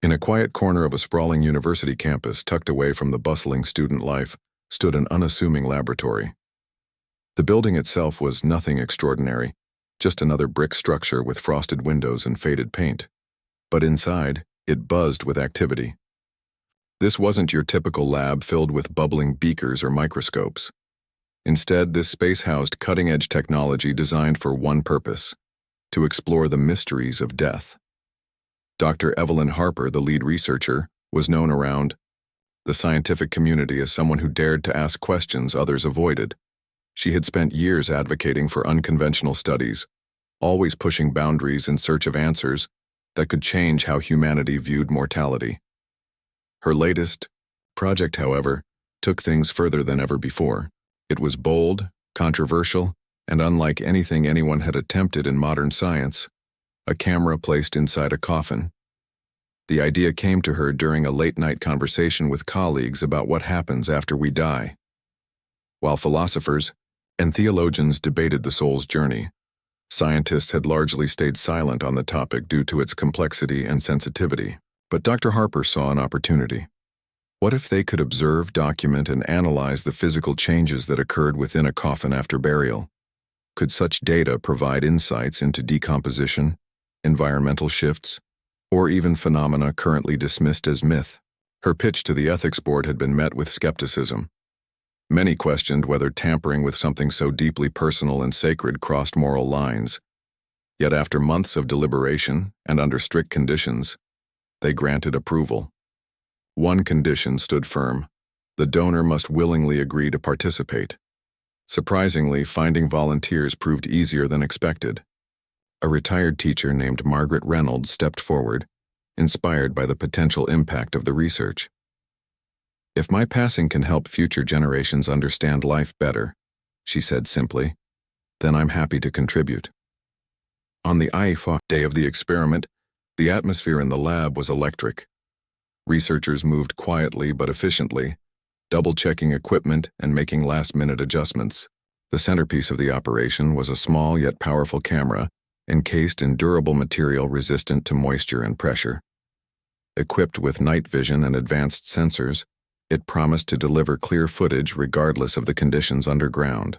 In a quiet corner of a sprawling university campus tucked away from the bustling student life stood an unassuming laboratory. The building itself was nothing extraordinary, just another brick structure with frosted windows and faded paint. But inside, it buzzed with activity. This wasn't your typical lab filled with bubbling beakers or microscopes. Instead, this space housed cutting-edge technology designed for one purpose: to explore the mysteries of death. Dr. Evelyn Harper, the lead researcher, was known around the scientific community as someone who dared to ask questions others avoided. She had spent years advocating for unconventional studies, always pushing boundaries in search of answers that could change how humanity viewed mortality. Her latest project, however, took things further than ever before. It was bold, controversial, and unlike anything anyone had attempted in modern science: a camera placed inside a coffin. The idea came to her during a late-night conversation with colleagues about what happens after we die. While philosophers and theologians debated the soul's journey, scientists had largely stayed silent on the topic due to its complexity and sensitivity. But Dr. Harper saw an opportunity. What if they could observe, document, and analyze the physical changes that occurred within a coffin after burial? Could such data provide insights into decomposition, environmental shifts, or even phenomena currently dismissed as myth? Her pitch to the ethics board had been met with skepticism. Many questioned whether tampering with something so deeply personal and sacred crossed moral lines. Yet after months of deliberation and under strict conditions, they granted approval. One condition stood firm: the donor must willingly agree to participate. Surprisingly, finding volunteers proved easier than expected. A retired teacher named Margaret Reynolds stepped forward, inspired by the potential impact of the research. "If my passing can help future generations understand life better," she said simply, "then I'm happy to contribute." On the IFA day of the experiment, the atmosphere in the lab was electric. Researchers moved quietly but efficiently, double-checking equipment and making last-minute adjustments. The centerpiece of the operation was a small yet powerful camera encased in durable material resistant to moisture and pressure. Equipped with night vision and advanced sensors, it promised to deliver clear footage regardless of the conditions underground.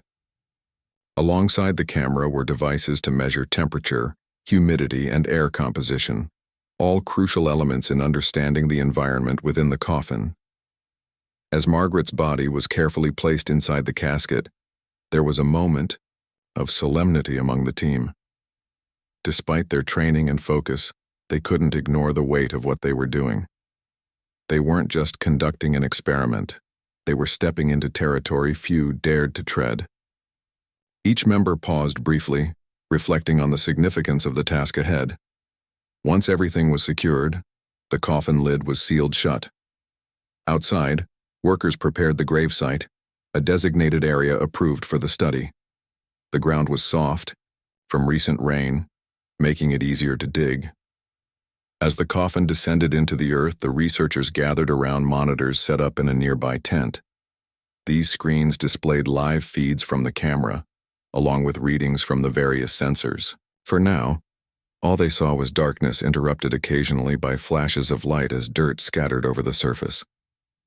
Alongside the camera were devices to measure temperature, humidity, and air composition, all crucial elements in understanding the environment within the coffin. As Margaret's body was carefully placed inside the casket, there was a moment of solemnity among the team. Despite their training and focus, they couldn't ignore the weight of what they were doing. They weren't just conducting an experiment, they were stepping into territory few dared to tread. Each member paused briefly, reflecting on the significance of the task ahead. Once everything was secured, the coffin lid was sealed shut. Outside, workers prepared the gravesite, a designated area approved for the study. The ground was soft, from recent rain, making it easier to dig. As the coffin descended into the earth, the researchers gathered around monitors set up in a nearby tent. These screens displayed live feeds from the camera, along with readings from the various sensors. For now, all they saw was darkness interrupted occasionally by flashes of light as dirt scattered over the surface.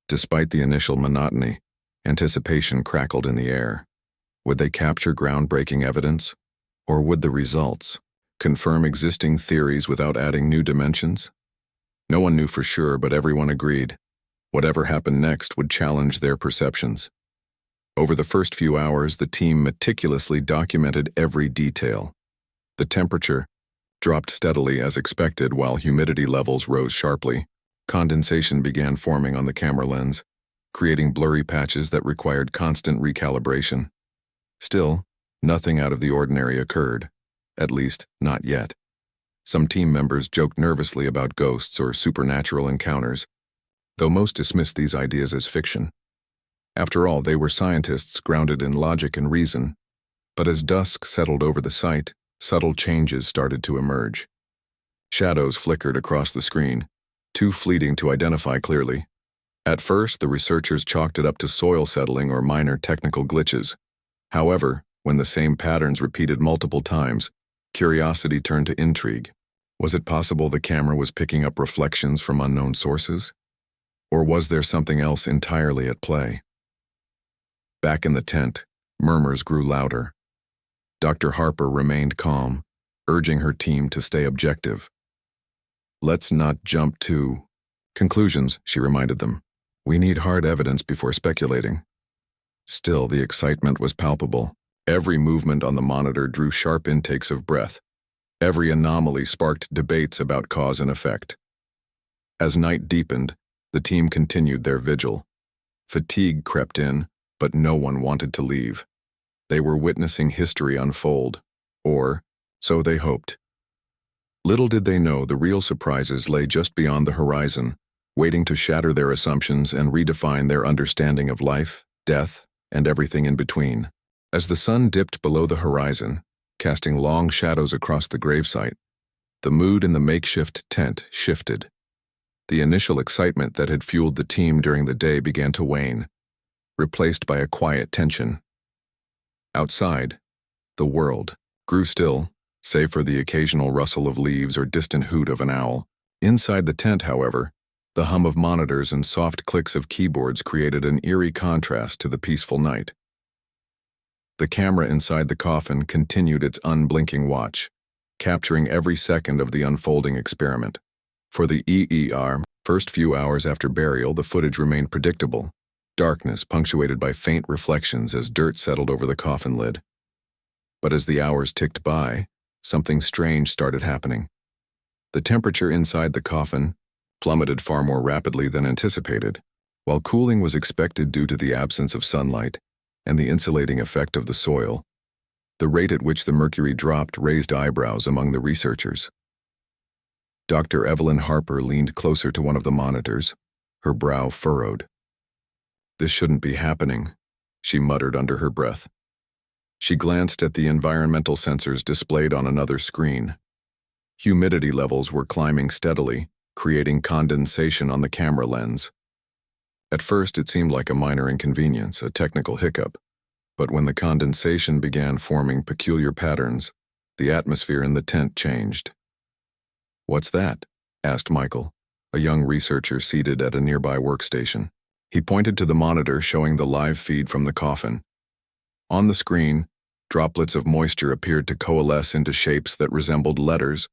Despite the initial monotony, anticipation crackled in the air. Would they capture groundbreaking evidence? Or would the results confirm existing theories without adding new dimensions? No one knew for sure, but everyone agreed. Whatever happened next would challenge their perceptions. Over the first few hours, the team meticulously documented every detail. The temperature dropped steadily as expected while humidity levels rose sharply. Condensation began forming on the camera lens, creating blurry patches that required constant recalibration. Still, nothing out of the ordinary occurred. At least, not yet. Some team members joked nervously about ghosts or supernatural encounters, though most dismissed these ideas as fiction. After all, they were scientists grounded in logic and reason. But as dusk settled over the site, subtle changes started to emerge. Shadows flickered across the screen, too fleeting to identify clearly. At first, the researchers chalked it up to soil settling or minor technical glitches. However, when the same patterns repeated multiple times, curiosity turned to intrigue. Was it possible the camera was picking up reflections from unknown sources? Or was there something else entirely at play? Back in the tent, murmurs grew louder. Dr. Harper remained calm, urging her team to stay objective. "Let's not jump to conclusions," she reminded them. "We need hard evidence before speculating." Still, the excitement was palpable. Every movement on the monitor drew sharp intakes of breath. Every anomaly sparked debates about cause and effect. As night deepened, the team continued their vigil. Fatigue crept in, but no one wanted to leave. They were witnessing history unfold, or so they hoped. Little did they know the real surprises lay just beyond the horizon, waiting to shatter their assumptions and redefine their understanding of life, death, and everything in between. As the sun dipped below the horizon, casting long shadows across the gravesite, the mood in the makeshift tent shifted. The initial excitement that had fueled the team during the day began to wane, replaced by a quiet tension. Outside, the world grew still, save for the occasional rustle of leaves or distant hoot of an owl. Inside the tent, however, the hum of monitors and soft clicks of keyboards created an eerie contrast to the peaceful night. The camera inside the coffin continued its unblinking watch, capturing every second of the unfolding experiment. For the first few hours after burial, the footage remained predictable, darkness punctuated by faint reflections as dirt settled over the coffin lid. But as the hours ticked by, something strange started happening. The temperature inside the coffin plummeted far more rapidly than anticipated. While cooling was expected due to the absence of sunlight and the insulating effect of the soil, the rate at which the mercury dropped raised eyebrows among the researchers. Dr. Evelyn Harper leaned closer to one of the monitors, her brow furrowed. "This shouldn't be happening," she muttered under her breath. She glanced at the environmental sensors displayed on another screen. Humidity levels were climbing steadily, creating condensation on the camera lens. At first, it seemed like a minor inconvenience, a technical hiccup, but when the condensation began forming peculiar patterns, the atmosphere in the tent changed. "What's that?" asked Michael, a young researcher seated at a nearby workstation. He pointed to the monitor showing the live feed from the coffin. On the screen, droplets of moisture appeared to coalesce into shapes that resembled letters,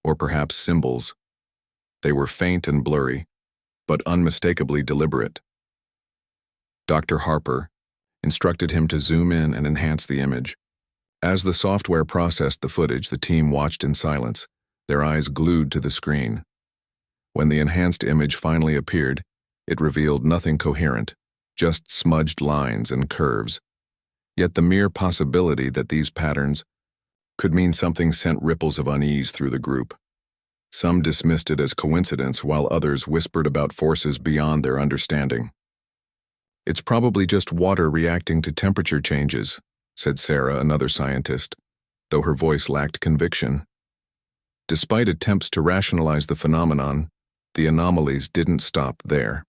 or perhaps symbols. They were faint and blurry, but unmistakably deliberate. Dr. Harper instructed him to zoom in and enhance the image. As the software processed the footage, the team watched in silence, their eyes glued to the screen. When the enhanced image finally appeared, it revealed nothing coherent, just smudged lines and curves. Yet the mere possibility that these patterns could mean something sent ripples of unease through the group. Some dismissed it as coincidence, while others whispered about forces beyond their understanding. "It's probably just water reacting to temperature changes," said Sarah, another scientist, though her voice lacked conviction. Despite attempts to rationalize the phenomenon, the anomalies didn't stop there.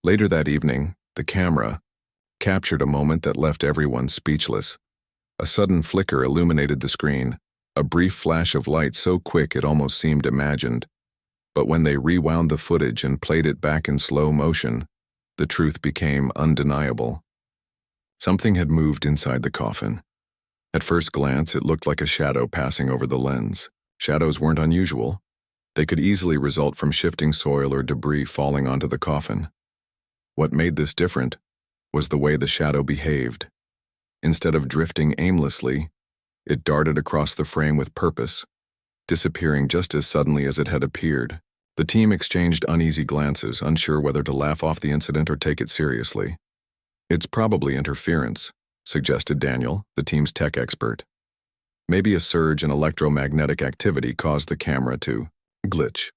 Later that evening, the camera captured a moment that left everyone speechless. A sudden flicker illuminated the screen, a brief flash of light so quick it almost seemed imagined. But when they rewound the footage and played it back in slow motion, the truth became undeniable. Something had moved inside the coffin. At first glance, it looked like a shadow passing over the lens. Shadows weren't unusual. They could easily result from shifting soil or debris falling onto the coffin. What made this different was the way the shadow behaved. Instead of drifting aimlessly, it darted across the frame with purpose, disappearing just as suddenly as it had appeared. The team exchanged uneasy glances, unsure whether to laugh off the incident or take it seriously. "It's probably interference," suggested Daniel, the team's tech expert. "Maybe a surge in electromagnetic activity caused the camera to glitch."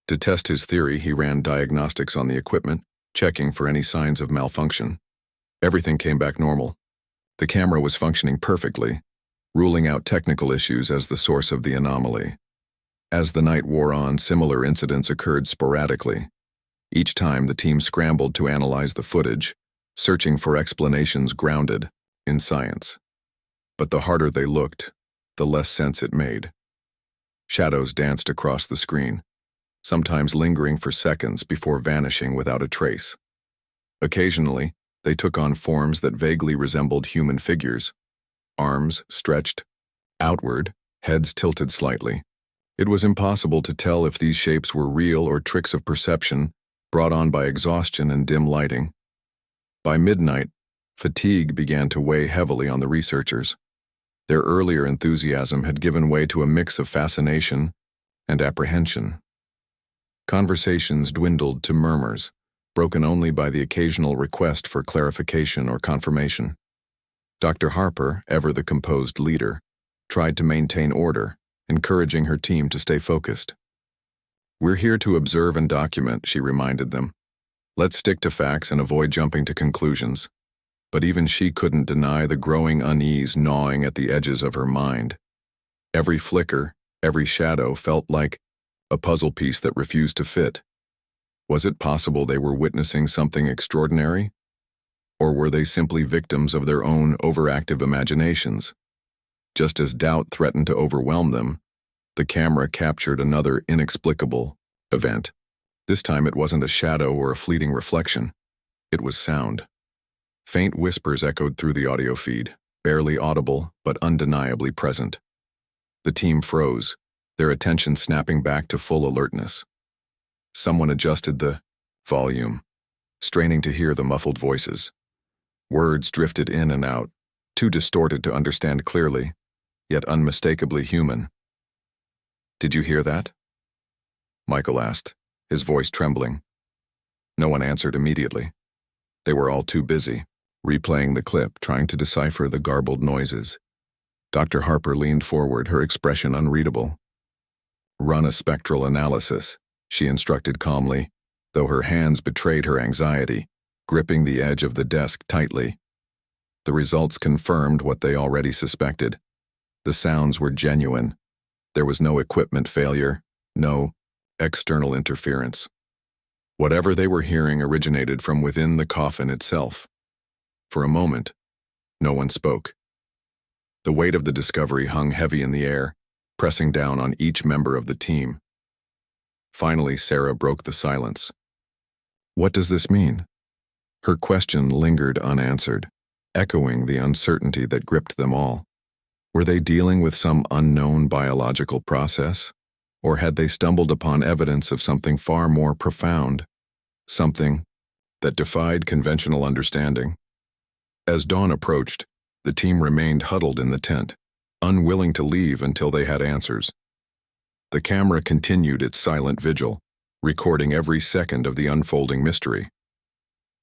To test his theory, he ran diagnostics on the equipment, checking for any signs of malfunction. Everything came back normal. The camera was functioning perfectly, ruling out technical issues as the source of the anomaly. As the night wore on, similar incidents occurred sporadically. Each time, the team scrambled to analyze the footage, searching for explanations grounded in science. But the harder they looked, the less sense it made. Shadows danced across the screen, sometimes lingering for seconds before vanishing without a trace. Occasionally, they took on forms that vaguely resembled human figures, arms stretched outward, heads tilted slightly. It was impossible to tell if these shapes were real or tricks of perception brought on by exhaustion and dim lighting. By midnight, fatigue began to weigh heavily on the researchers. Their earlier enthusiasm had given way to a mix of fascination and apprehension. Conversations dwindled to murmurs, broken only by the occasional request for clarification or confirmation. Dr. Harper, ever the composed leader, tried to maintain order, encouraging her team to stay focused. "We're here to observe and document," she reminded them. "Let's stick to facts and avoid jumping to conclusions." But even she couldn't deny the growing unease gnawing at the edges of her mind. Every flicker, every shadow felt like a puzzle piece that refused to fit. Was it possible they were witnessing something extraordinary? Or were they simply victims of their own overactive imaginations? Just as doubt threatened to overwhelm them, the camera captured another inexplicable event. This time it wasn't a shadow or a fleeting reflection. It was sound. Faint whispers echoed through the audio feed, barely audible but undeniably present. The team froze, their attention snapping back to full alertness. Someone adjusted the volume, straining to hear the muffled voices. Words drifted in and out, too distorted to understand clearly, yet unmistakably human. "Did you hear that?" Michael asked, his voice trembling. No one answered immediately. They were all too busy, replaying the clip, trying to decipher the garbled noises. Dr. Harper leaned forward, her expression unreadable. "Run a spectral analysis," she instructed calmly, though her hands betrayed her anxiety, gripping the edge of the desk tightly. The results confirmed what they already suspected. The sounds were genuine. There was no equipment failure, no external interference. Whatever they were hearing originated from within the coffin itself. For a moment, no one spoke. The weight of the discovery hung heavy in the air, pressing down on each member of the team. Finally, Sarah broke the silence. "What does this mean?" Her question lingered unanswered, echoing the uncertainty that gripped them all. Were they dealing with some unknown biological process? Or had they stumbled upon evidence of something far more profound, something that defied conventional understanding? As dawn approached, the team remained huddled in the tent, unwilling to leave until they had answers. The camera continued its silent vigil, recording every second of the unfolding mystery.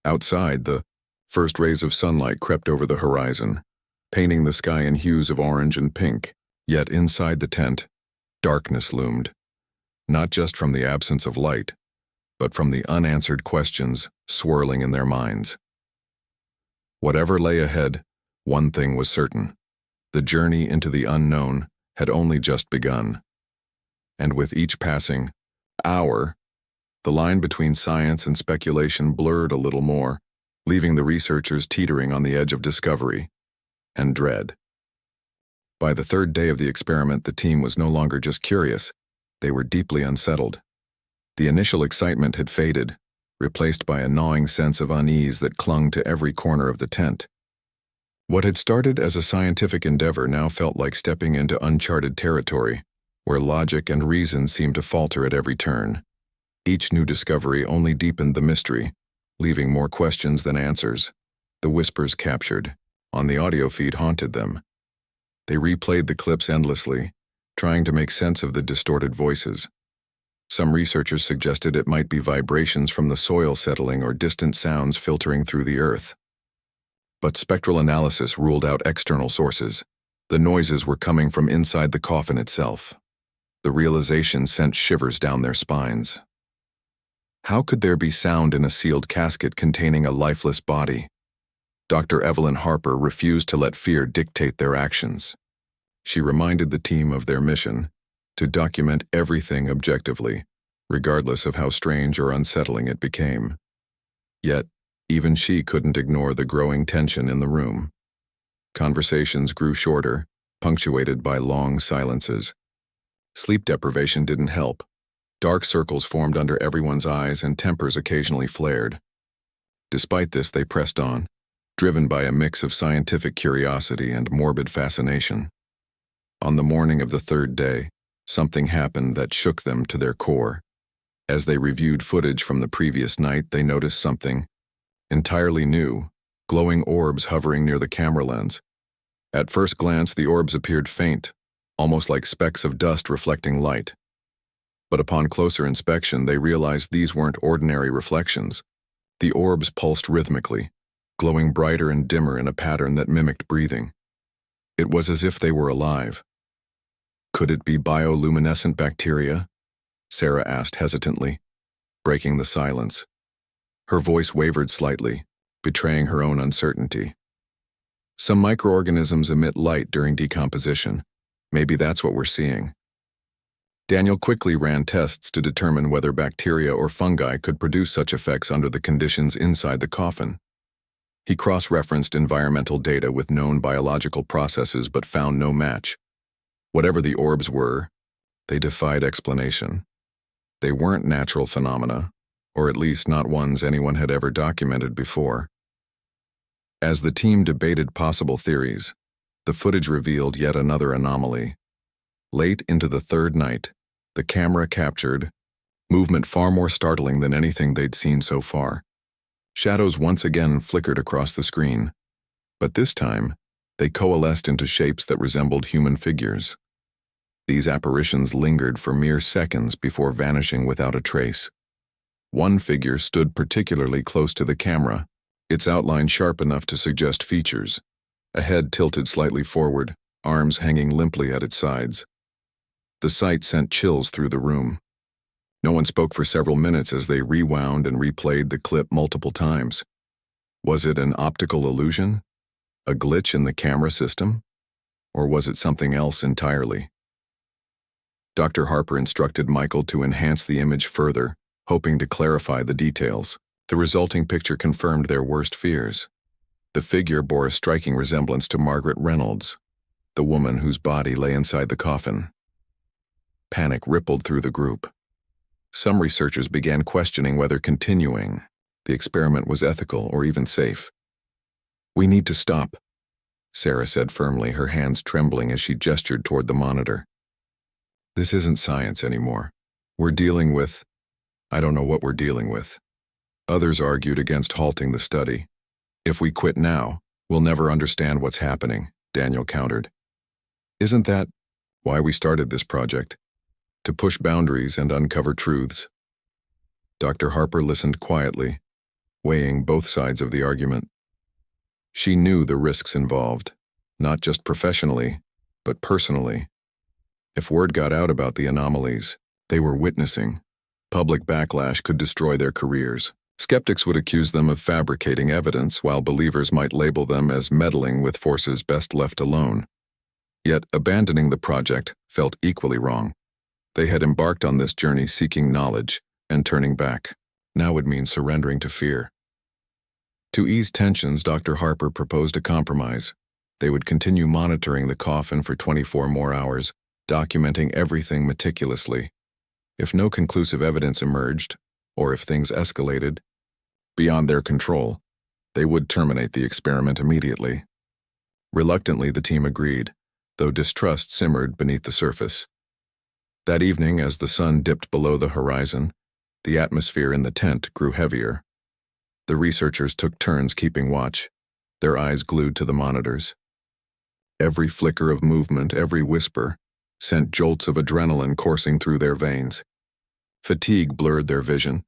Outside, the first rays of sunlight crept over the horizon, painting the sky in hues of orange and pink. Yet inside the tent, darkness loomed, not just from the absence of light, but from the unanswered questions swirling in their minds. Whatever lay ahead, one thing was certain: the journey into the unknown had only just begun. And with each passing hour, the line between science and speculation blurred a little more, leaving the researchers teetering on the edge of discovery and dread. By the third day of the experiment, the team was no longer just curious, they were deeply unsettled. The initial excitement had faded, replaced by a gnawing sense of unease that clung to every corner of the tent. What had started as a scientific endeavor now felt like stepping into uncharted territory, where logic and reason seemed to falter at every turn. Each new discovery only deepened the mystery, leaving more questions than answers. The whispers captured on the audio feed haunted them. They replayed the clips endlessly, trying to make sense of the distorted voices. Some researchers suggested it might be vibrations from the soil settling or distant sounds filtering through the earth. But spectral analysis ruled out external sources. The noises were coming from inside the coffin itself. The realization sent shivers down their spines. How could there be sound in a sealed casket containing a lifeless body? Dr. Evelyn Harper refused to let fear dictate their actions. She reminded the team of their mission: to document everything objectively, regardless of how strange or unsettling it became. Yet, even she couldn't ignore the growing tension in the room. Conversations grew shorter, punctuated by long silences. Sleep deprivation didn't help. Dark circles formed under everyone's eyes and tempers occasionally flared. Despite this, they pressed on, driven by a mix of scientific curiosity and morbid fascination. On the morning of the third day, something happened that shook them to their core. As they reviewed footage from the previous night, they noticed something entirely new, glowing orbs hovering near the camera lens. At first glance, the orbs appeared faint, almost like specks of dust reflecting light. But upon closer inspection, they realized these weren't ordinary reflections. The orbs pulsed rhythmically, glowing brighter and dimmer in a pattern that mimicked breathing. It was as if they were alive. Could it be bioluminescent bacteria? Sarah asked hesitantly, breaking the silence. Her voice wavered slightly, betraying her own uncertainty. Some microorganisms emit light during decomposition. Maybe that's what we're seeing. Daniel quickly ran tests to determine whether bacteria or fungi could produce such effects under the conditions inside the coffin. He cross-referenced environmental data with known biological processes but found no match. Whatever the orbs were, they defied explanation. They weren't natural phenomena, or at least not ones anyone had ever documented before. As the team debated possible theories, the footage revealed yet another anomaly. Late into the third night, the camera captured movement far more startling than anything they'd seen so far. Shadows once again flickered across the screen, but this time, they coalesced into shapes that resembled human figures. These apparitions lingered for mere seconds before vanishing without a trace. One figure stood particularly close to the camera, its outline sharp enough to suggest features, a head tilted slightly forward, arms hanging limply at its sides. The sight sent chills through the room. No one spoke for several minutes as they rewound and replayed the clip multiple times. Was it an optical illusion? A glitch in the camera system? Or was it something else entirely? Dr. Harper instructed Michael to enhance the image further, hoping to clarify the details. The resulting picture confirmed their worst fears. The figure bore a striking resemblance to Margaret Reynolds, the woman whose body lay inside the coffin. Panic rippled through the group. Some researchers began questioning whether continuing the experiment was ethical or even safe. "We need to stop," Sarah said firmly, her hands trembling as she gestured toward the monitor. "This isn't science anymore. We're dealing with... I don't know what we're dealing with." Others argued against halting the study. "If we quit now, we'll never understand what's happening," Daniel countered. "Isn't that why we started this project? To push boundaries and uncover truths?" Dr. Harper listened quietly, weighing both sides of the argument. She knew the risks involved, not just professionally, but personally. If word got out about the anomalies they were witnessing, public backlash could destroy their careers. Skeptics would accuse them of fabricating evidence, while believers might label them as meddling with forces best left alone. Yet abandoning the project felt equally wrong. They had embarked on this journey seeking knowledge, and turning back now would mean surrendering to fear. To ease tensions, Dr. Harper proposed a compromise. They would continue monitoring the coffin for 24 more hours, documenting everything meticulously. If no conclusive evidence emerged, or if things escalated beyond their control, they would terminate the experiment immediately. Reluctantly, the team agreed, though distrust simmered beneath the surface. That evening, as the sun dipped below the horizon, the atmosphere in the tent grew heavier. The researchers took turns keeping watch, their eyes glued to the monitors. Every flicker of movement, every whisper, sent jolts of adrenaline coursing through their veins. Fatigue blurred their vision,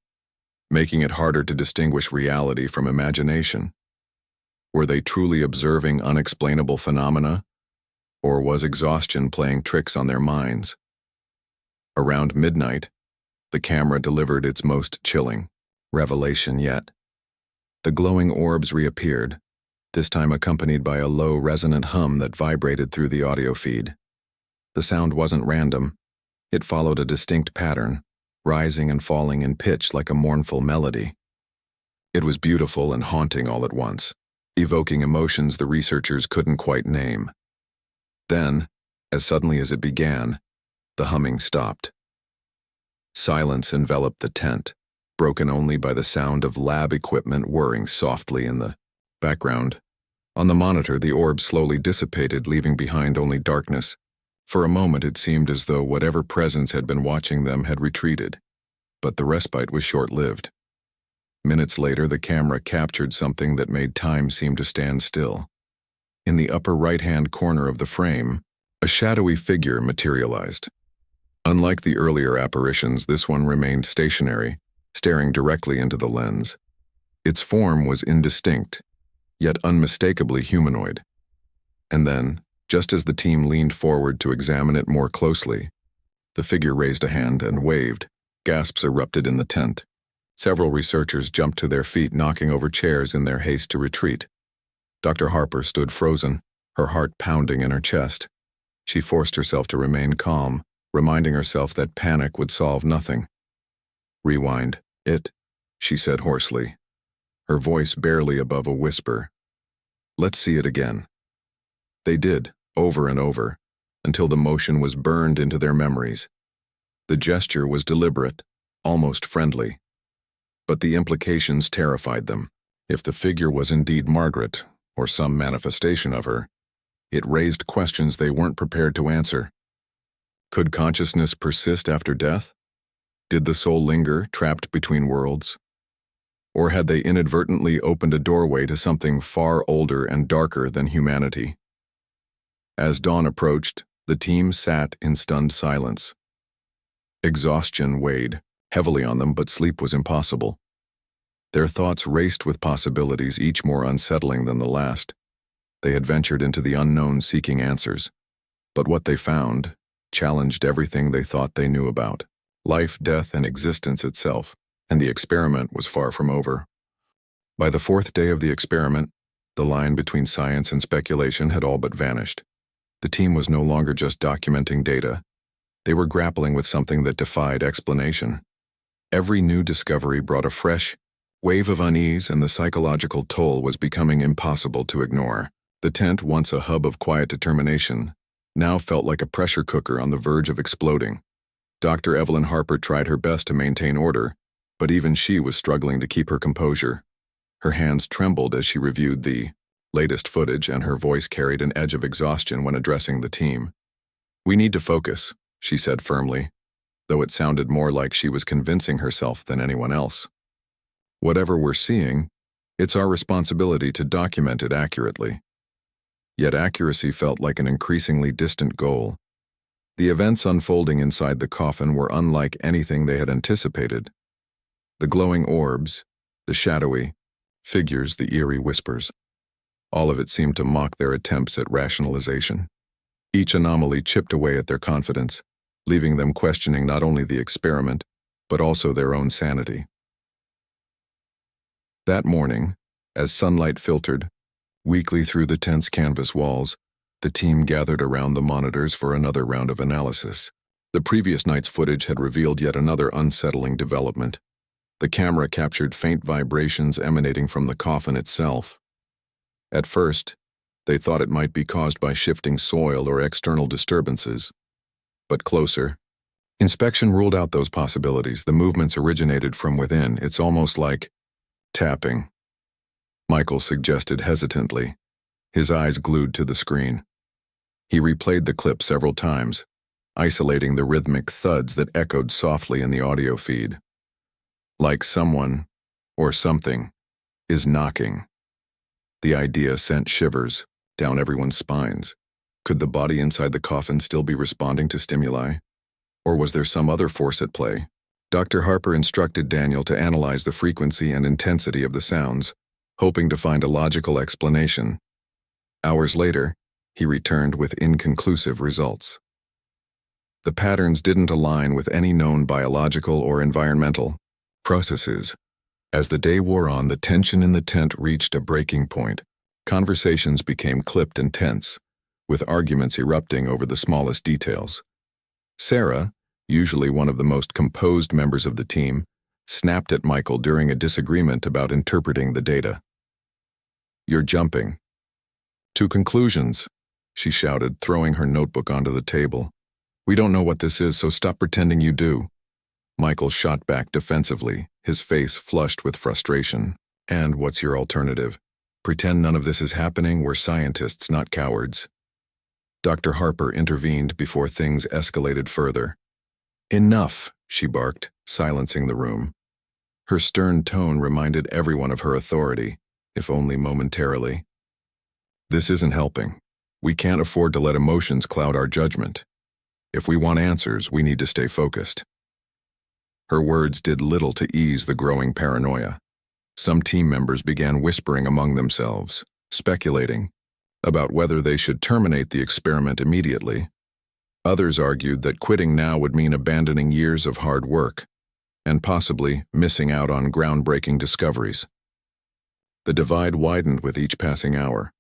making it harder to distinguish reality from imagination. Were they truly observing unexplainable phenomena, or was exhaustion playing tricks on their minds? Around midnight, the camera delivered its most chilling revelation yet. The glowing orbs reappeared, this time accompanied by a low, resonant hum that vibrated through the audio feed. The sound wasn't random. It followed a distinct pattern, rising and falling in pitch like a mournful melody. It was beautiful and haunting all at once, evoking emotions the researchers couldn't quite name. Then, as suddenly as it began, The humming stopped. Silence enveloped the tent, broken only by the sound of lab equipment whirring softly in the background. On the monitor, the orb slowly dissipated, leaving behind only darkness. For a moment, it seemed as though whatever presence had been watching them had retreated. But the respite was short-lived. Minutes later, the camera captured something that made time seem to stand still. In the upper right-hand corner of the frame, a shadowy figure materialized. Unlike the earlier apparitions, this one remained stationary, staring directly into the lens. Its form was indistinct, yet unmistakably humanoid. And then, just as the team leaned forward to examine it more closely, the figure raised a hand and waved. Gasps erupted in the tent. Several researchers jumped to their feet, knocking over chairs in their haste to retreat. Dr. Harper stood frozen, her heart pounding in her chest. She forced herself to remain calm, reminding herself that panic would solve nothing. "Rewind it," she said hoarsely, her voice barely above a whisper. "Let's see it again." They did, over and over, until the motion was burned into their memories. The gesture was deliberate, almost friendly. But the implications terrified them. If the figure was indeed Margaret, or some manifestation of her, it raised questions they weren't prepared to answer. Could consciousness persist after death? Did the soul linger, trapped between worlds? Or had they inadvertently opened a doorway to something far older and darker than humanity? As dawn approached, the team sat in stunned silence. Exhaustion weighed heavily on them, but sleep was impossible. Their thoughts raced with possibilities, each more unsettling than the last. They had ventured into the unknown seeking answers. But what they found challenged everything they thought they knew about life, death, and existence itself, and the experiment was far from over. By the fourth day of the experiment, the line between science and speculation had all but vanished. The team was no longer just documenting data. They were grappling with something that defied explanation. Every new discovery brought a fresh wave of unease, and the psychological toll was becoming impossible to ignore. The tent, once a hub of quiet determination, now felt like a pressure cooker on the verge of exploding. Dr. Evelyn Harper tried her best to maintain order, but even she was struggling to keep her composure. Her hands trembled as she reviewed the latest footage, and her voice carried an edge of exhaustion when addressing the team. "We need to focus," she said firmly, though it sounded more like she was convincing herself than anyone else. "Whatever we're seeing, it's our responsibility to document it accurately." Yet accuracy felt like an increasingly distant goal. The events unfolding inside the coffin were unlike anything they had anticipated. The glowing orbs, the shadowy figures, the eerie whispers. All of it seemed to mock their attempts at rationalization. Each anomaly chipped away at their confidence, leaving them questioning not only the experiment, but also their own sanity. That morning, as sunlight filtered weakly through the tent's canvas walls, the team gathered around the monitors for another round of analysis. The previous night's footage had revealed yet another unsettling development. The camera captured faint vibrations emanating from the coffin itself. At first, they thought it might be caused by shifting soil or external disturbances. But closer inspection ruled out those possibilities. The movements originated from within. "It's almost like tapping," Michael suggested hesitantly, his eyes glued to the screen. He replayed the clip several times, isolating the rhythmic thuds that echoed softly in the audio feed. "Like someone, or something, is knocking." The idea sent shivers down everyone's spines. Could the body inside the coffin still be responding to stimuli? Or was there some other force at play? Dr. Harper instructed Daniel to analyze the frequency and intensity of the sounds, hoping to find a logical explanation. Hours later, he returned with inconclusive results. The patterns didn't align with any known biological or environmental processes. As the day wore on, the tension in the tent reached a breaking point. Conversations became clipped and tense, with arguments erupting over the smallest details. Sarah, usually one of the most composed members of the team, snapped at Michael during a disagreement about interpreting the data. "You're jumping to conclusions," she shouted, throwing her notebook onto the table. We don't know what this is, so stop pretending you do. Michael shot back defensively, his face flushed with frustration. And what's your alternative? Pretend none of this is happening? We're scientists, not cowards. Dr. Harper intervened before things escalated further. Enough, she barked, silencing the room. Her stern tone reminded everyone of her authority, if only momentarily. This isn't helping. We can't afford to let emotions cloud our judgment. If we want answers, we need to stay focused. Her words did little to ease the growing paranoia. Some team members began whispering among themselves, speculating about whether they should terminate the experiment immediately. Others argued that quitting now would mean abandoning years of hard work, and possibly missing out on groundbreaking discoveries. The divide widened with each passing hour,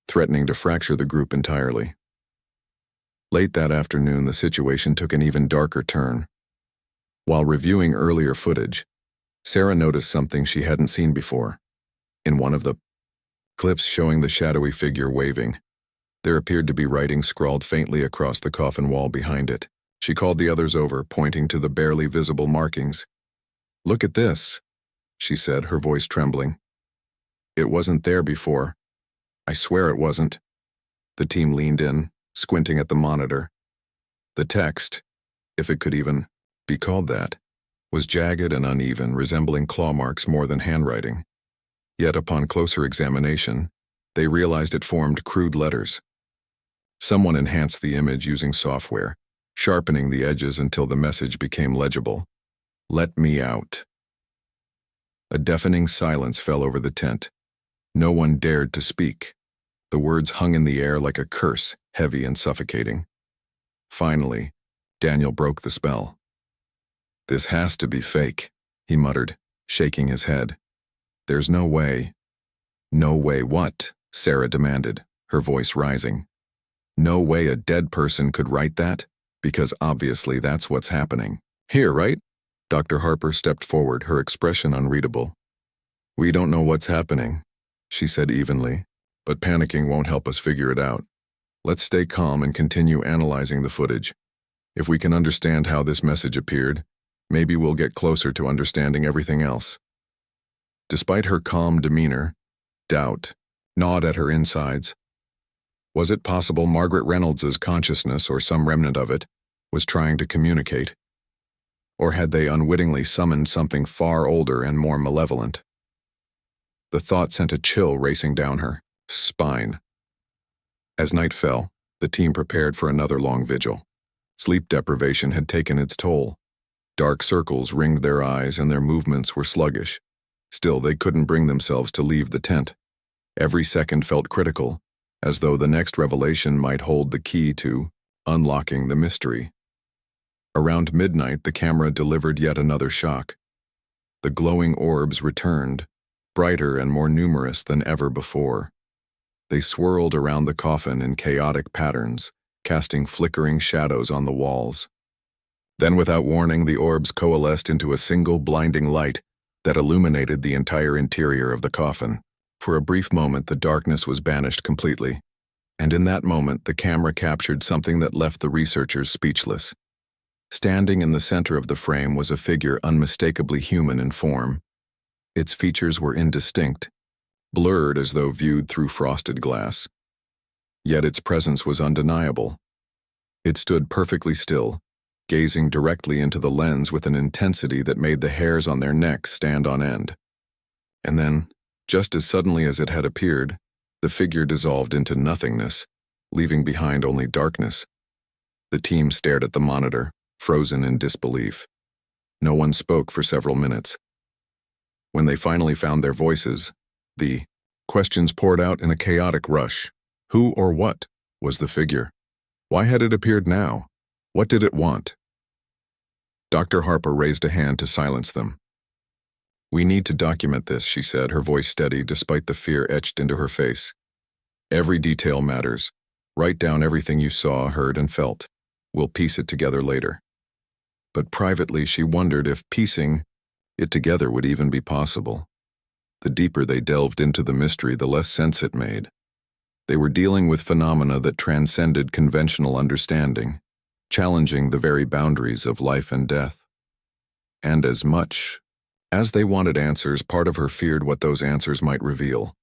threatening to fracture the group entirely. Late that afternoon, the situation took an even darker turn. While reviewing earlier footage, Sarah noticed something she hadn't seen before. In one of the clips showing the shadowy figure waving, there appeared to be writing scrawled faintly across the coffin wall behind it. She called the others over, pointing to the barely visible markings. "Look at this," she said, her voice trembling. "It wasn't there before. I swear it wasn't." The team leaned in, squinting at the monitor. The text, if it could even be called that, was jagged and uneven, resembling claw marks more than handwriting. Yet upon closer examination, they realized it formed crude letters. Someone enhanced the image using software, sharpening the edges until the message became legible. "Let me out." A deafening silence fell over the tent. No one dared to speak. The words hung in the air like a curse, heavy and suffocating. Finally, Daniel broke the spell. "This has to be fake," he muttered, shaking his head. "There's no way." "No way what?" Sarah demanded, her voice rising. "No way a dead person could write that? Because obviously that's what's happening. Here, right?" Dr. Harper stepped forward, her expression unreadable. "We don't know what's happening," she said evenly, "but panicking won't help us figure it out. Let's stay calm and continue analyzing the footage. If we can understand how this message appeared, maybe we'll get closer to understanding everything else." Despite her calm demeanor, doubt gnawed at her insides. Was it possible Margaret Reynolds's consciousness, or some remnant of it, was trying to communicate? Or had they unwittingly summoned something far older and more malevolent? The thought sent a chill racing down her spine. As night fell, the team prepared for another long vigil. Sleep deprivation had taken its toll. Dark circles ringed their eyes and their movements were sluggish. Still, they couldn't bring themselves to leave the tent. Every second felt critical, as though the next revelation might hold the key to unlocking the mystery. Around midnight, the camera delivered yet another shock. The glowing orbs returned, brighter and more numerous than ever before. They swirled around the coffin in chaotic patterns, casting flickering shadows on the walls. Then, without warning, the orbs coalesced into a single blinding light that illuminated the entire interior of the coffin. For a brief moment, the darkness was banished completely, and in that moment, the camera captured something that left the researchers speechless. Standing in the center of the frame was a figure unmistakably human in form. Its features were indistinct, blurred as though viewed through frosted glass. Yet its presence was undeniable. It stood perfectly still, gazing directly into the lens with an intensity that made the hairs on their necks stand on end. And then, just as suddenly as it had appeared, the figure dissolved into nothingness, leaving behind only darkness. The team stared at the monitor, frozen in disbelief. No one spoke for several minutes. When they finally found their voices, the questions poured out in a chaotic rush. Who or what was the figure? Why had it appeared now? What did it want? Dr. Harper raised a hand to silence them. "We need to document this," she said, her voice steady despite the fear etched into her face. "Every detail matters. Write down everything you saw, heard, and felt. We'll piece it together later." But privately, she wondered if piecing it together would even be possible. The deeper they delved into the mystery, the less sense it made. They were dealing with phenomena that transcended conventional understanding. challenging the very boundaries of life and death. And as much as they wanted answers, part of her feared what those answers might reveal.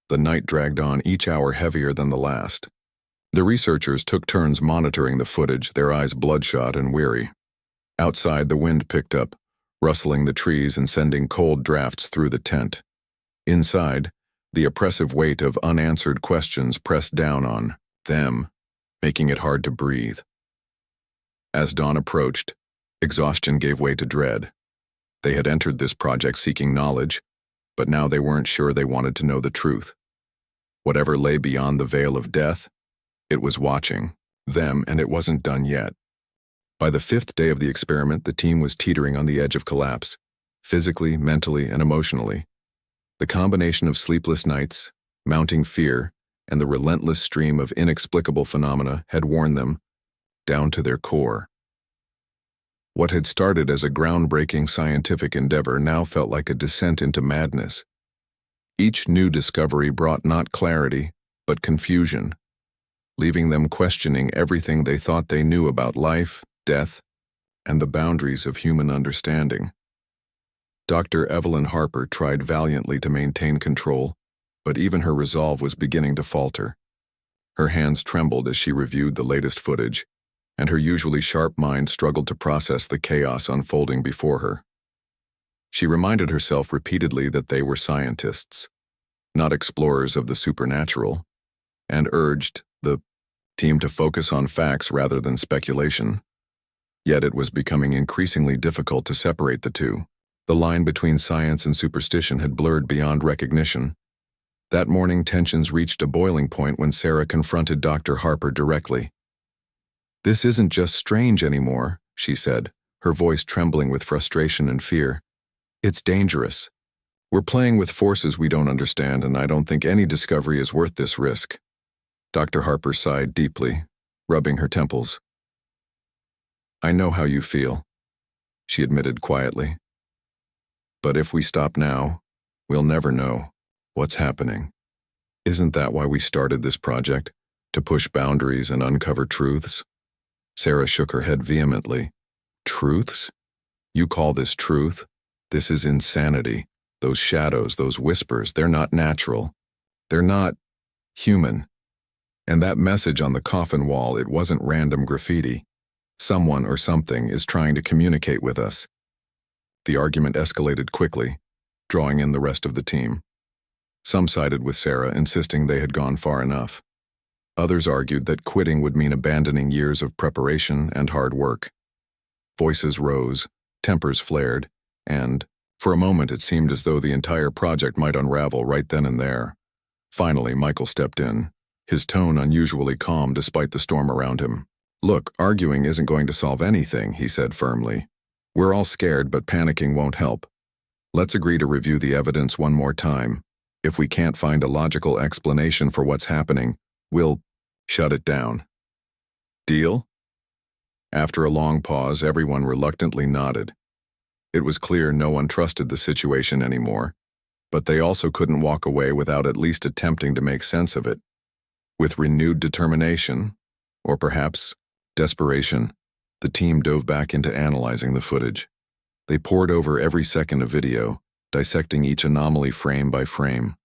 The night dragged on, each hour heavier than the last. The researchers took turns monitoring the footage, their eyes bloodshot and weary. Outside, the wind picked up, rustling the trees and sending cold drafts through the tent. Inside, the oppressive weight of unanswered questions pressed down on them, making it hard to breathe. As dawn approached, exhaustion gave way to dread. They had entered this project seeking knowledge, but now they weren't sure they wanted to know the truth. Whatever lay beyond the veil of death, it was watching them, and it wasn't done yet. By the 5th day of the experiment, the team was teetering on the edge of collapse, physically, mentally, and emotionally. The combination of sleepless nights, mounting fear, and the relentless stream of inexplicable phenomena had worn them down to their core. What had started as a groundbreaking scientific endeavor now felt like a descent into madness. Each new discovery brought not clarity, but confusion, leaving them questioning everything they thought they knew about life, death, and the boundaries of human understanding. Dr. Evelyn Harper tried valiantly to maintain control, but even her resolve was beginning to falter. Her hands trembled as she reviewed the latest footage, and her usually sharp mind struggled to process the chaos unfolding before her. She reminded herself repeatedly that they were scientists, not explorers of the supernatural, and urged the team to focus on facts rather than speculation. Yet it was becoming increasingly difficult to separate the two. The line between science and superstition had blurred beyond recognition. That morning, tensions reached a boiling point when Sarah confronted Dr. Harper directly. "This isn't just strange anymore," she said, her voice trembling with frustration and fear. "It's dangerous. We're playing with forces we don't understand, and I don't think any discovery is worth this risk." Dr. Harper sighed deeply, rubbing her temples. "I know how you feel," she admitted quietly. "But if we stop now, we'll never know what's happening. Isn't that why we started this project? To push boundaries and uncover truths?" Sarah shook her head vehemently. "Truths? You call this truth? This is insanity. Those shadows, those whispers, they're not natural. They're not human. And that message on the coffin wall, it wasn't random graffiti. Someone or something is trying to communicate with us." The argument escalated quickly, drawing in the rest of the team. Some sided with Sarah, insisting they had gone far enough. Others argued that quitting would mean abandoning years of preparation and hard work. Voices rose, tempers flared, and, for a moment, it seemed as though the entire project might unravel right then and there. Finally, Michael stepped in, his tone unusually calm despite the storm around him. "Look, arguing isn't going to solve anything," he said firmly. "We're all scared, but panicking won't help. Let's agree to review the evidence one more time. If we can't find a logical explanation for what's happening, we'll shut it down. Deal?" After a long pause, everyone reluctantly nodded. It was clear no one trusted the situation anymore, but they also couldn't walk away without at least attempting to make sense of it. With renewed determination, or perhaps desperation, the team dove back into analyzing the footage. They pored over every second of video, dissecting each anomaly frame by frame.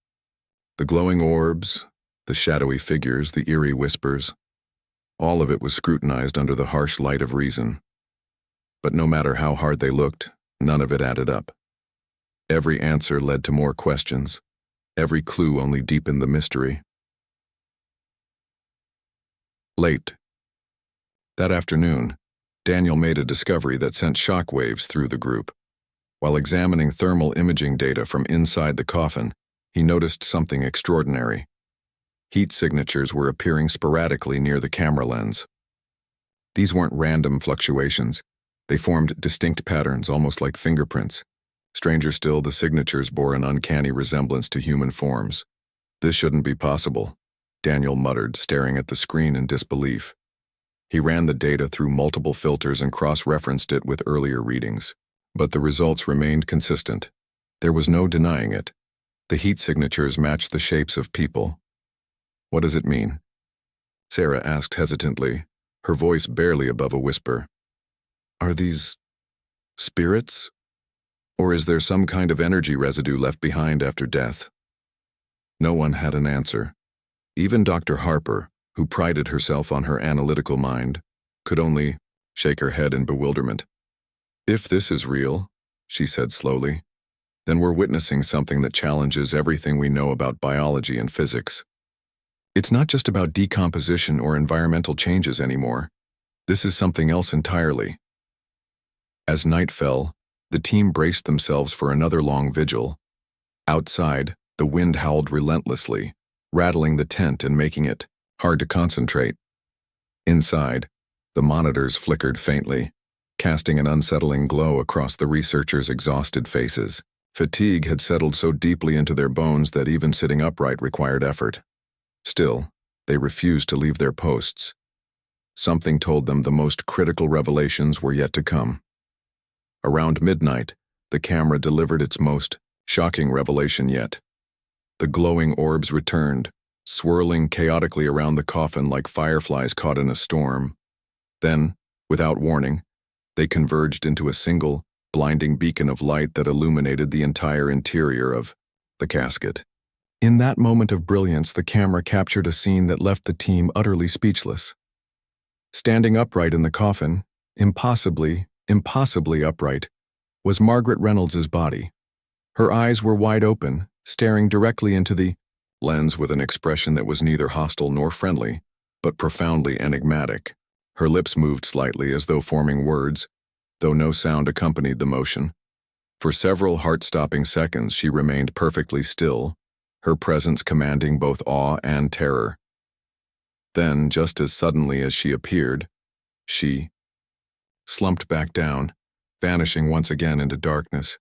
The glowing orbs, the shadowy figures, the eerie whispers, all of it was scrutinized under the harsh light of reason. But no matter how hard they looked, none of it added up. Every answer led to more questions. Every clue only deepened the mystery. Late that afternoon, Daniel made a discovery that sent shockwaves through the group. While examining thermal imaging data from inside the coffin, he noticed something extraordinary. Heat signatures were appearing sporadically near the camera lens. These weren't random fluctuations. They formed distinct patterns, almost like fingerprints. Stranger still, the signatures bore an uncanny resemblance to human forms. "This shouldn't be possible," Daniel muttered, staring at the screen in disbelief. He ran the data through multiple filters and cross-referenced it with earlier readings. But the results remained consistent. There was no denying it. The heat signatures matched the shapes of people. "What does it mean?" Sarah asked hesitantly, her voice barely above a whisper. Are these spirits? Or is there some kind of energy residue left behind after death? No one had an answer. Even Dr. Harper, who prided herself on her analytical mind, could only shake her head in bewilderment. If this is real, she said slowly, then we're witnessing something that challenges everything we know about biology and physics. It's not just about decomposition or environmental changes anymore. This is something else entirely. As night fell, the team braced themselves for another long vigil. Outside, the wind howled relentlessly, rattling the tent and making it hard to concentrate. Inside, the monitors flickered faintly, casting an unsettling glow across the researchers' exhausted faces. Fatigue had settled so deeply into their bones that even sitting upright required effort. Still, they refused to leave their posts. Something told them the most critical revelations were yet to come. Around midnight, the camera delivered its most shocking revelation yet. The glowing orbs returned, swirling chaotically around the coffin like fireflies caught in a storm. Then, without warning, they converged into a single, blinding beacon of light that illuminated the entire interior of the casket. In that moment of brilliance, the camera captured a scene that left the team utterly speechless. Standing upright in the coffin, impossibly upright, was Margaret Reynolds's body. Her eyes were wide open, staring directly into the lens with an expression that was neither hostile nor friendly, but profoundly enigmatic. Her lips moved slightly as though forming words, though no sound accompanied the motion. For several heart-stopping seconds she remained perfectly still, her presence commanding both awe and terror. Then, just as suddenly as she appeared, she slumped back down, vanishing once again into darkness.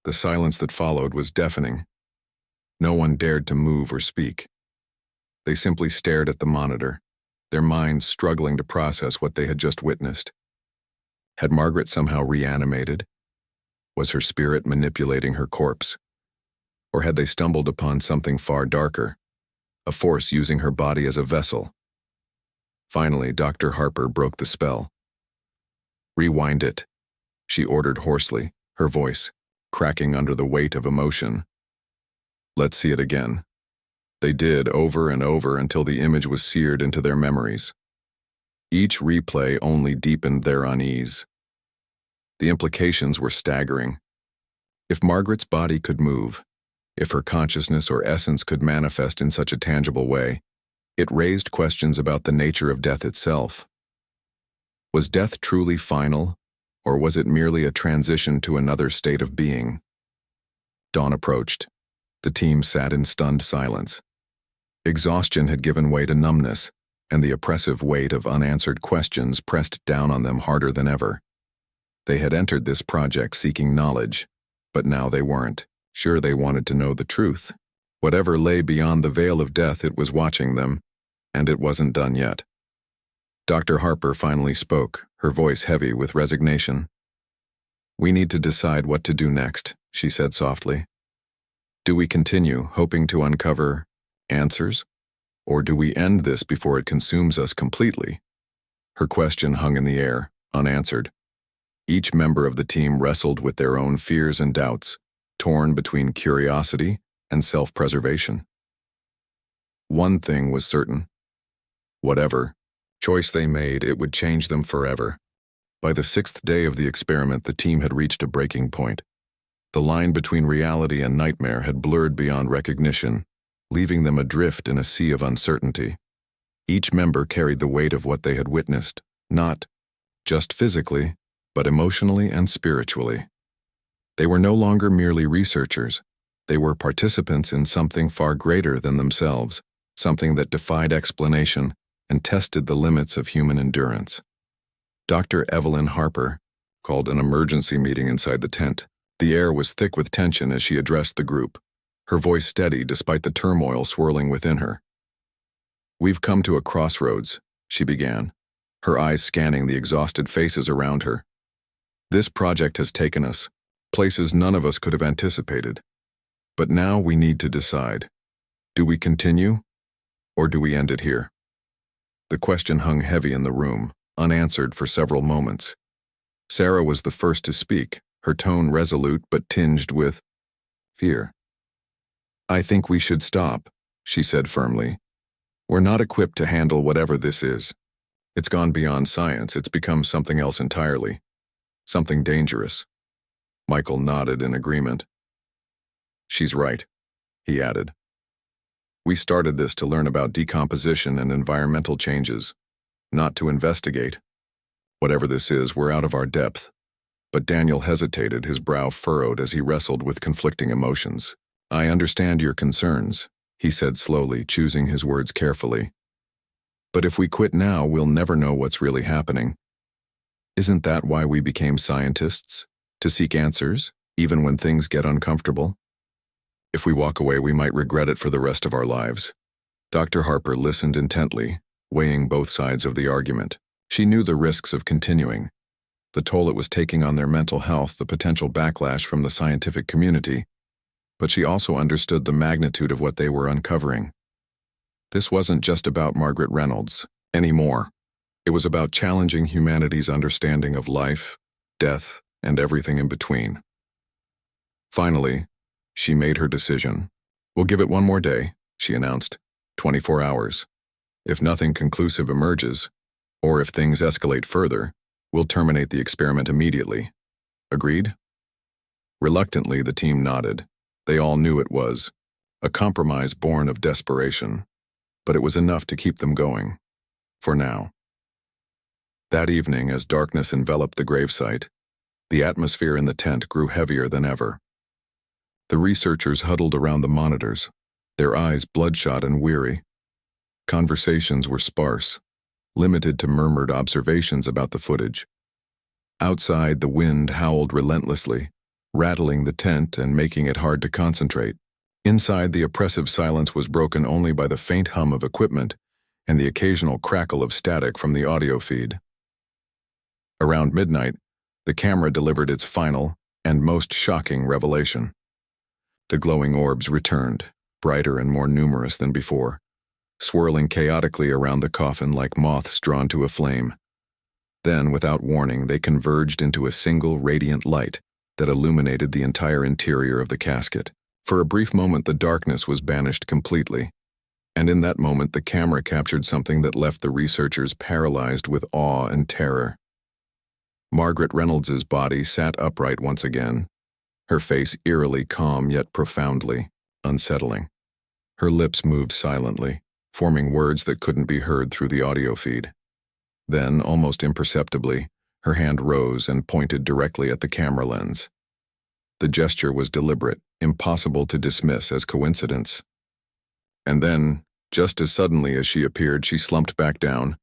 The silence that followed was deafening. No one dared to move or speak. They simply stared at the monitor, their minds struggling to process what they had just witnessed. Had Margaret somehow reanimated? Was her spirit manipulating her corpse? Or had they stumbled upon something far darker, a force using her body as a vessel? Finally, Dr. Harper broke the spell. "Rewind it," she ordered hoarsely, her voice cracking under the weight of emotion. "Let's see it again." They did over and over until the image was seared into their memories. Each replay only deepened their unease. The implications were staggering. If Margaret's body could move, if her consciousness or essence could manifest in such a tangible way, it raised questions about the nature of death itself. Was death truly final, or was it merely a transition to another state of being? Dawn approached. The team sat in stunned silence. Exhaustion had given way to numbness, and the oppressive weight of unanswered questions pressed down on them harder than ever. They had entered this project seeking knowledge, but now they weren't. Sure, they wanted to know the truth. Whatever lay beyond the veil of death, it was watching them, and it wasn't done yet. Dr. Harper finally spoke, her voice heavy with resignation. "We need to decide what to do next," she said softly. "Do we continue, hoping to uncover answers? Or do we end this before it consumes us completely?" Her question hung in the air, unanswered. Each member of the team wrestled with their own fears and doubts, torn between curiosity and self-preservation. One thing was certain. Whatever choice they made, it would change them forever. By the 6th day of the experiment, the team had reached a breaking point. The line between reality and nightmare had blurred beyond recognition, leaving them adrift in a sea of uncertainty. Each member carried the weight of what they had witnessed, not just physically, but emotionally and spiritually. They were no longer merely researchers. They were participants in something far greater than themselves, something that defied explanation and tested the limits of human endurance. Dr. Evelyn Harper called an emergency meeting inside the tent. The air was thick with tension as she addressed the group, her voice steady despite the turmoil swirling within her. "We've come to a crossroads," she began, her eyes scanning the exhausted faces around her. "This project has taken us places none of us could have anticipated. But now we need to decide. Do we continue, or do we end it here?" The question hung heavy in the room, unanswered for several moments. Sarah was the first to speak, her tone resolute but tinged with fear. "I think we should stop," she said firmly. "We're not equipped to handle whatever this is. It's gone beyond science, it's become something else entirely. Something dangerous." Michael nodded in agreement. "She's right," he added. "We started this to learn about decomposition and environmental changes, not to investigate. Whatever this is, we're out of our depth." But Daniel hesitated, his brow furrowed as he wrestled with conflicting emotions. "I understand your concerns," he said slowly, choosing his words carefully. "But if we quit now, we'll never know what's really happening. Isn't that why we became scientists? To seek answers, even when things get uncomfortable? If we walk away, we might regret it for the rest of our lives." Dr. Harper listened intently, weighing both sides of the argument. She knew the risks of continuing, the toll it was taking on their mental health, the potential backlash from the scientific community, but she also understood the magnitude of what they were uncovering. This wasn't just about Margaret Reynolds anymore. It was about challenging humanity's understanding of life, death, and everything in between. Finally, she made her decision. "We'll give it one more day," she announced. 24 hours. If nothing conclusive emerges, or if things escalate further, we'll terminate the experiment immediately. Agreed? Reluctantly, the team nodded. They all knew it was a compromise born of desperation, but it was enough to keep them going. For now. That evening, as darkness enveloped the gravesite, the atmosphere in the tent grew heavier than ever. The researchers huddled around the monitors, their eyes bloodshot and weary. Conversations were sparse, limited to murmured observations about the footage. Outside, the wind howled relentlessly, rattling the tent and making it hard to concentrate. Inside, the oppressive silence was broken only by the faint hum of equipment and the occasional crackle of static from the audio feed. Around midnight, the camera delivered its final and most shocking revelation. The glowing orbs returned, brighter and more numerous than before, swirling chaotically around the coffin like moths drawn to a flame. Then, without warning, they converged into a single radiant light that illuminated the entire interior of the casket. For a brief moment, the darkness was banished completely, and in that moment the camera captured something that left the researchers paralyzed with awe and terror. Margaret Reynolds's body sat upright once again, her face eerily calm yet profoundly unsettling. Her lips moved silently, forming words that couldn't be heard through the audio feed. Then, almost imperceptibly, her hand rose and pointed directly at the camera lens. The gesture was deliberate, impossible to dismiss as coincidence. And then, just as suddenly as she appeared, she slumped back down,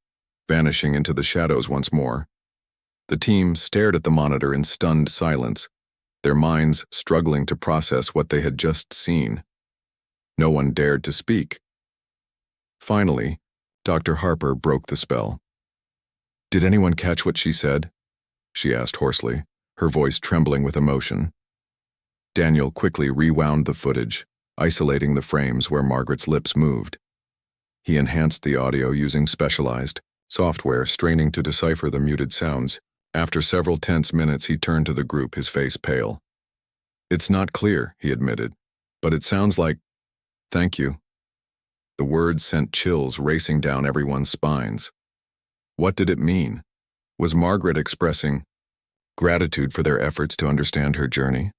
vanishing into the shadows once more. The team stared at the monitor in stunned silence, their minds struggling to process what they had just seen. No one dared to speak. Finally, Dr. Harper broke the spell. "Did anyone catch what she said?" she asked hoarsely, her voice trembling with emotion. Daniel quickly rewound the footage, isolating the frames where Margaret's lips moved. He enhanced the audio using specialized software, straining to decipher the muted sounds. After several tense minutes, he turned to the group, his face pale. "It's not clear," he admitted, "but it sounds like, thank you." The words sent chills racing down everyone's spines. What did it mean? Was Margaret expressing gratitude for their efforts to understand her journey?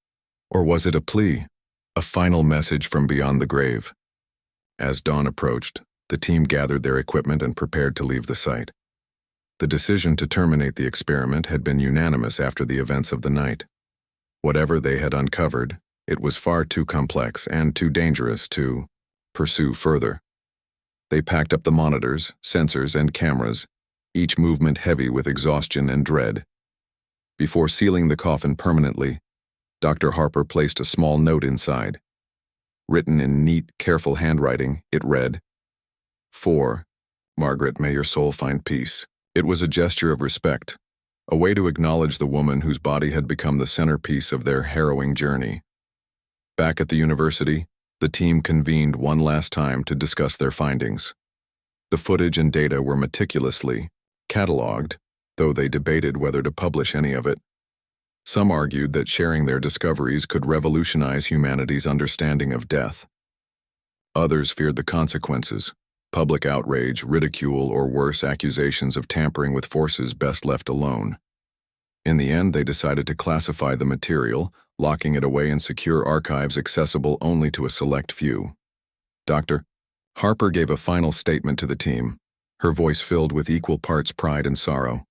Or was it a plea, a final message from beyond the grave? As dawn approached, the team gathered their equipment and prepared to leave the site. The decision to terminate the experiment had been unanimous after the events of the night. Whatever they had uncovered, it was far too complex and too dangerous to pursue further. They packed up the monitors, sensors, and cameras, each movement heavy with exhaustion and dread. Before sealing the coffin permanently, Dr. Harper placed a small note inside. Written in neat, careful handwriting, it read, "For Margaret, may your soul find peace." It was a gesture of respect, a way to acknowledge the woman whose body had become the centerpiece of their harrowing journey. Back at the university, the team convened one last time to discuss their findings. The footage and data were meticulously catalogued, though they debated whether to publish any of it. Some argued that sharing their discoveries could revolutionize humanity's understanding of death. Others feared the consequences: public outrage, ridicule, or worse, accusations of tampering with forces best left alone. In the end, they decided to classify the material, locking it away in secure archives accessible only to a select few. Dr. Harper gave a final statement to the team, her voice filled with equal parts pride and sorrow.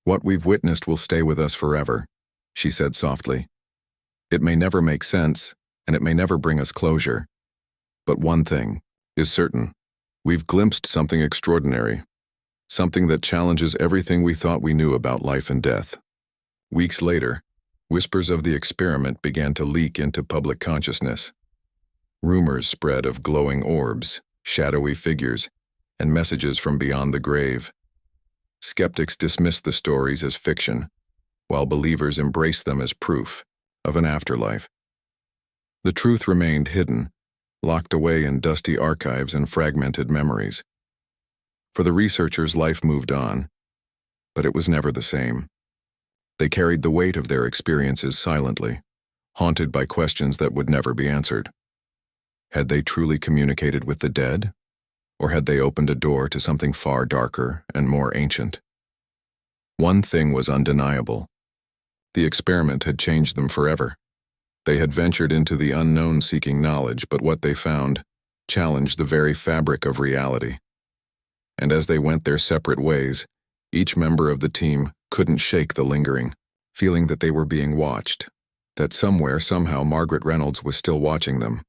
"What we've witnessed will stay with us forever," she said softly. "It may never make sense, and it may never bring us closure. But one thing is certain. We've glimpsed something extraordinary, something that challenges everything we thought we knew about life and death." Weeks later, whispers of the experiment began to leak into public consciousness. Rumors spread of glowing orbs, shadowy figures, and messages from beyond the grave. Skeptics dismissed the stories as fiction, while believers embraced them as proof of an afterlife. The truth remained hidden, locked away in dusty archives and fragmented memories. For the researchers, life moved on, but it was never the same. They carried the weight of their experiences silently, haunted by questions that would never be answered. Had they truly communicated with the dead? Or had they opened a door to something far darker and more ancient? One thing was undeniable. The experiment had changed them forever. They had ventured into the unknown seeking knowledge, but what they found challenged the very fabric of reality. And as they went their separate ways, each member of the team couldn't shake the lingering feeling that they were being watched, that somewhere, somehow, Margaret Reynolds was still watching them.